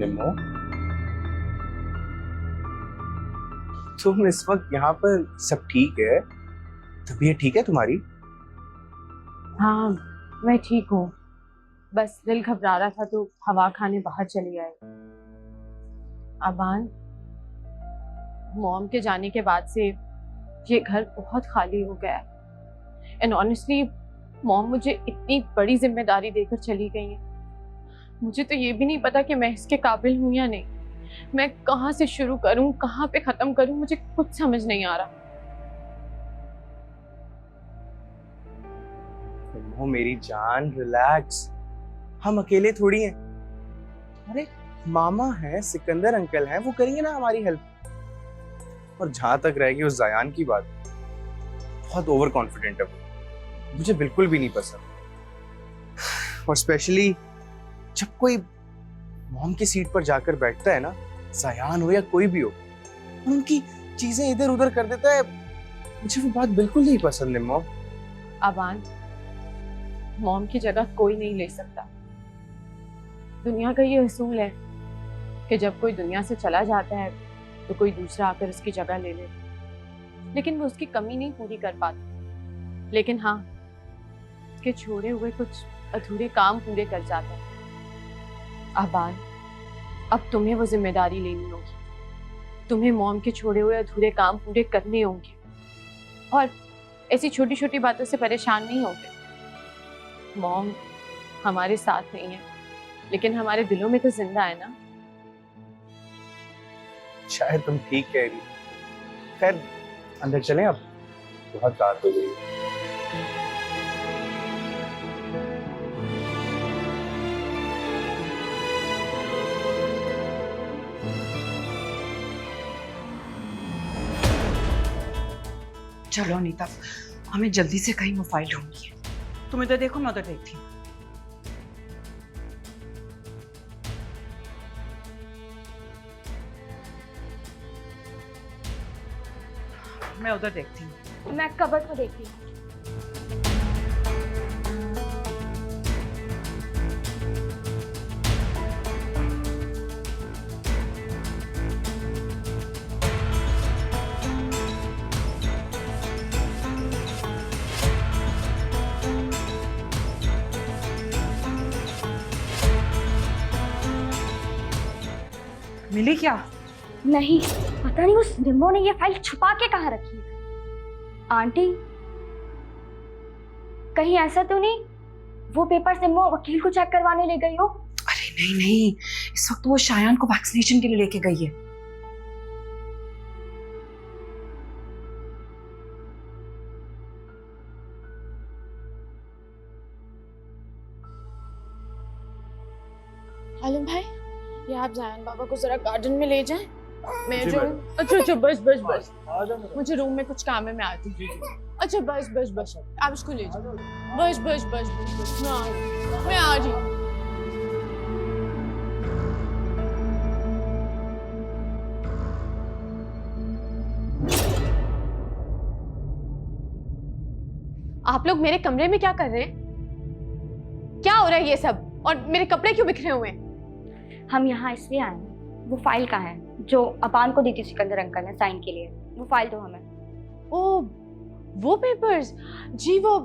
निम्मो, तुम इस वक्त यहाँ पर सब ठीक है? तबीयत ठीक है तुम्हारी? हाँ, मैं ठीक हूँ। बस दिल घबरा रहा था तो हवा खाने बाहर चली आई। अबान, मॉम के जाने के बाद से ये घर बहुत खाली हो गया है। एंड ऑनेस्टली मॉम मुझे इतनी बड़ी जिम्मेदारी देकर चली गई है, मुझे तो ये भी नहीं पता कि मैं इसके काबिल हूँ या नहीं। मैं कहाँ से शुरू करूँ, कहाँ पे खत्म करूँ, मुझे कुछ समझ नहीं आ रहा। निम्मो मेरी जान, रिलैक्स। हम अकेले थोड़ी हैं। अरे मामा है, सिकंदर अंकल हैं, वो करेंगे ना हमारी हेल्प। और जहां तक रहेगी उस जायान की बात, बहुत ओवर कॉन्फिडेंट है वो, मुझे बिल्कुल भी नहीं पसंद। और स्पेशली जब कोई मॉम की सीट पर जाकर बैठता है ना, जायान हो या कोई भी हो, और उनकी चीजें इधर उधर कर देता है, मुझे वो बात बिल्कुल नहीं पसंद है। मॉम, अबान, मॉम की जगह कोई नहीं ले सकता। दुनिया का ये असूल है कि जब कोई दुनिया से चला जाता है तो कोई दूसरा आकर उसकी जगह ले ले, लेकिन वो उसकी कमी नहीं पूरी कर पाता, लेकिन हाँ, उसके छोड़े हुए कुछ अधूरे काम पूरे कर जाता है। अबान, अब तुम्हें वो जिम्मेदारी लेनी होगी। तुम्हें मॉम के छोड़े हुए अधूरे काम पूरे करने होंगे, और ऐसी छोटी छोटी बातों से परेशान नहीं होगे। मॉम हमारे साथ नहीं है, लेकिन हमारे दिलों में तो जिंदा है ना। शायद तुम ठीक कह रही हो। खैर अंदर चलें, अब बहुत रात हो गई है। चलो अनीता, हमें जल्दी से कहीं वो फाइल ढूंढनी है। तुम इधर देखो, मैं उधर देखती हूँ। मैं उधर देखती हूँ। मैं कबर्ड को देखती हूँ। मिली क्या? नहीं, पता नहीं उस निम्मो ने ये फाइल छुपा के कहाँ रखी है। आंटी, कहीं ऐसा तो नहीं वो पेपर्स निम्मो वकील को चेक करवाने ले गई हो? अरे नहीं नहीं, इस वक्त वो शायान को वैक्सीनेशन के लिए लेके गई है। आलम भाई, ये आप जायान बाबा को जरा गार्डन में ले जाएं। मैं जी जो मैडम। अच्छा अच्छा, बस बस बस, मुझे रूम में कुछ काम है, मैं आती हूँ। अच्छा बस बस बस, आप इसको ले जाओ। बस बस बस बस बस, मैं आ रही हूँ। आप लोग मेरे कमरे में क्या कर रहे हैं? क्या हो रहा है ये सब? और मेरे कपड़े क्यों बिखरे हुए हैं? हम यहाँ इसलिए आए हैं, वो फाइल कहाँ है जो अबान को दी थी सिकंदर अंकल ने साइन के लिए? वो फाइल दो हमें। ओ, वो पेपर्स? जी वो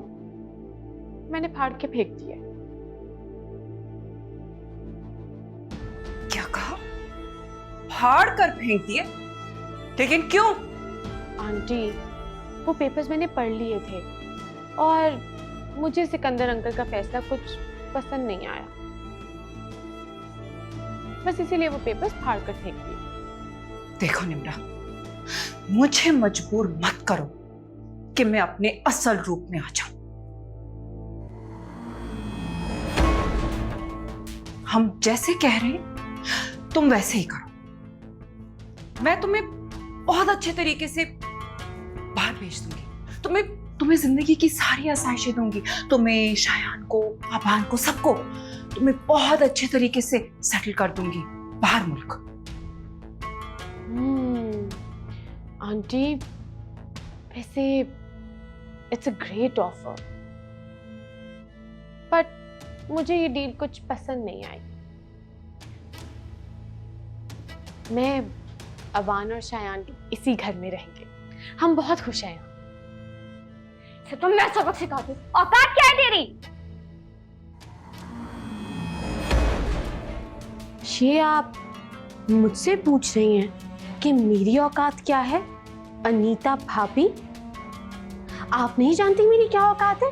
मैंने फाड़ के फेंक दिए। क्या कहा? फाड़ कर फेंक दिए? लेकिन क्यों? आंटी, वो पेपर्स मैंने पढ़ लिए थे और मुझे सिकंदर अंकल का फैसला कुछ पसंद नहीं आया, बस इसीलिए वो पेपर्स फाड़ कर फेंक दिए। देखो निम्रा, मुझे मजबूर मत करो कि मैं अपने असल रूप में आ जाऊं। हम जैसे कह रहे हैं तुम वैसे ही करो। मैं तुम्हें बहुत अच्छे तरीके से बाहर भेज दूंगी। तुम्हें जिंदगी की सारी आसाइशें दूंगी। तुम्हें, शायान को, अबान को, सबको तुम्हें बहुत अच्छे तरीके से सेटल कर दूंगी बाहर मुल्क। आंटी, वैसे it's a great offer, but मुझे ये डील कुछ पसंद नहीं आई। मैं, अबान और शायान इसी घर में रहेंगे। हम बहुत खुश हैं यहाँ। तो मैं सबक सिखाती हूँ, औकात क्या है तेरी? ये आप मुझसे पूछ रही हैं कि मेरी औकात क्या है? अनीता भाभी, आप नहीं जानती मेरी क्या औकात है?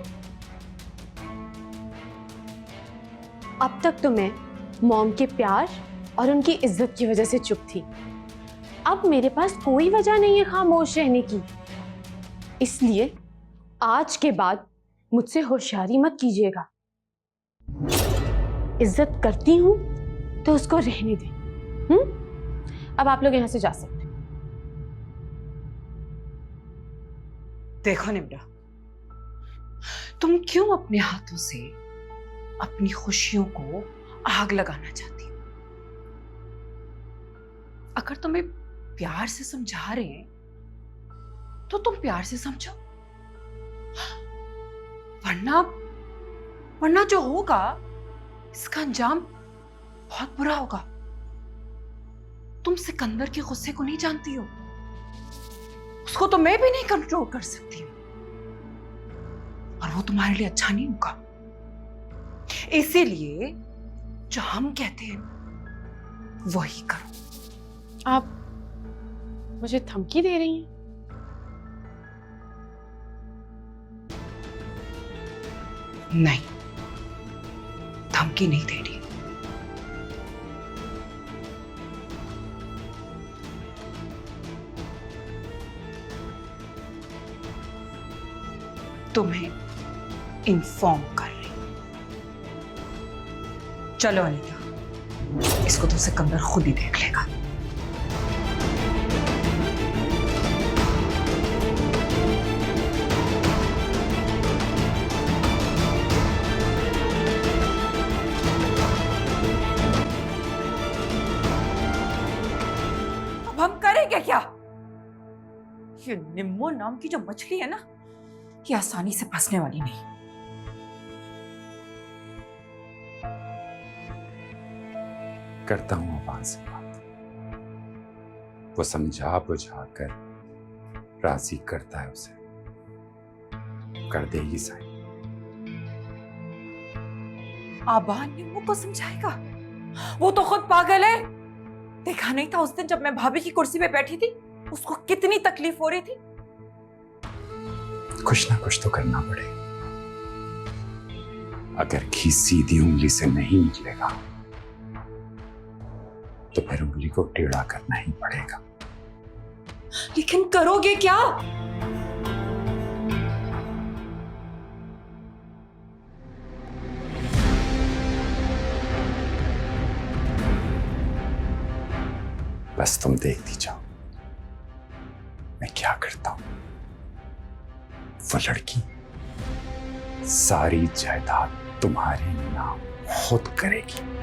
अब तक तो मैं मॉम के प्यार और उनकी इज्जत की वजह से चुप थी। अब मेरे पास कोई वजह नहीं है खामोश रहने की। इसलिए आज के बाद मुझसे होशियारी मत कीजिएगा। इज्जत करती हूं तो उसको रहने दें। अब आप लोग यहां से जा सकते हैं। देखो निम्रा, तुम क्यों अपने हाथों से अपनी खुशियों को आग लगाना चाहती हो? अगर तुम्हें प्यार से समझा रहे हैं तो तुम प्यार से समझो, वरना वरना जो होगा इसका अंजाम बहुत बुरा होगा। तुम सिकंदर के गुस्से को नहीं जानती हो, उसको तो मैं भी नहीं कंट्रोल कर सकती हूं, और वो तुम्हारे लिए अच्छा नहीं होगा। इसीलिए जो हम कहते हैं वही करो। आप मुझे धमकी दे रही हैं? नहीं, धमकी नहीं दे रही। तुम्हें इन्फॉर्म कर रही। चलो अनीता, इसको तो सिकंदर खुद ही देख लेगा। अब हम करेंगे क्या? ये निम्मो नाम की जो मछली है ना, ये आसानी से फंसने वाली नहीं। करता हूं अबान से बात, वो समझा बुझा कर राजी करता है उसे, कर देगी साइन। आबान निम्मो को समझाएगा? वो तो खुद पागल है। देखा नहीं था उस दिन जब मैं भाभी की कुर्सी पे बैठी थी, उसको कितनी तकलीफ हो रही थी। कुछ ना कुछ तो करना पड़ेगा। अगर घी सीधी उंगली से नहीं निकलेगा तो फिर उंगली को टेढ़ा करना ही पड़ेगा। लेकिन करोगे क्या? बस तुम देखती जाओ मैं क्या करता हूं। वो लड़की सारी जायदाद तुम्हारे नाम खुद करेगी।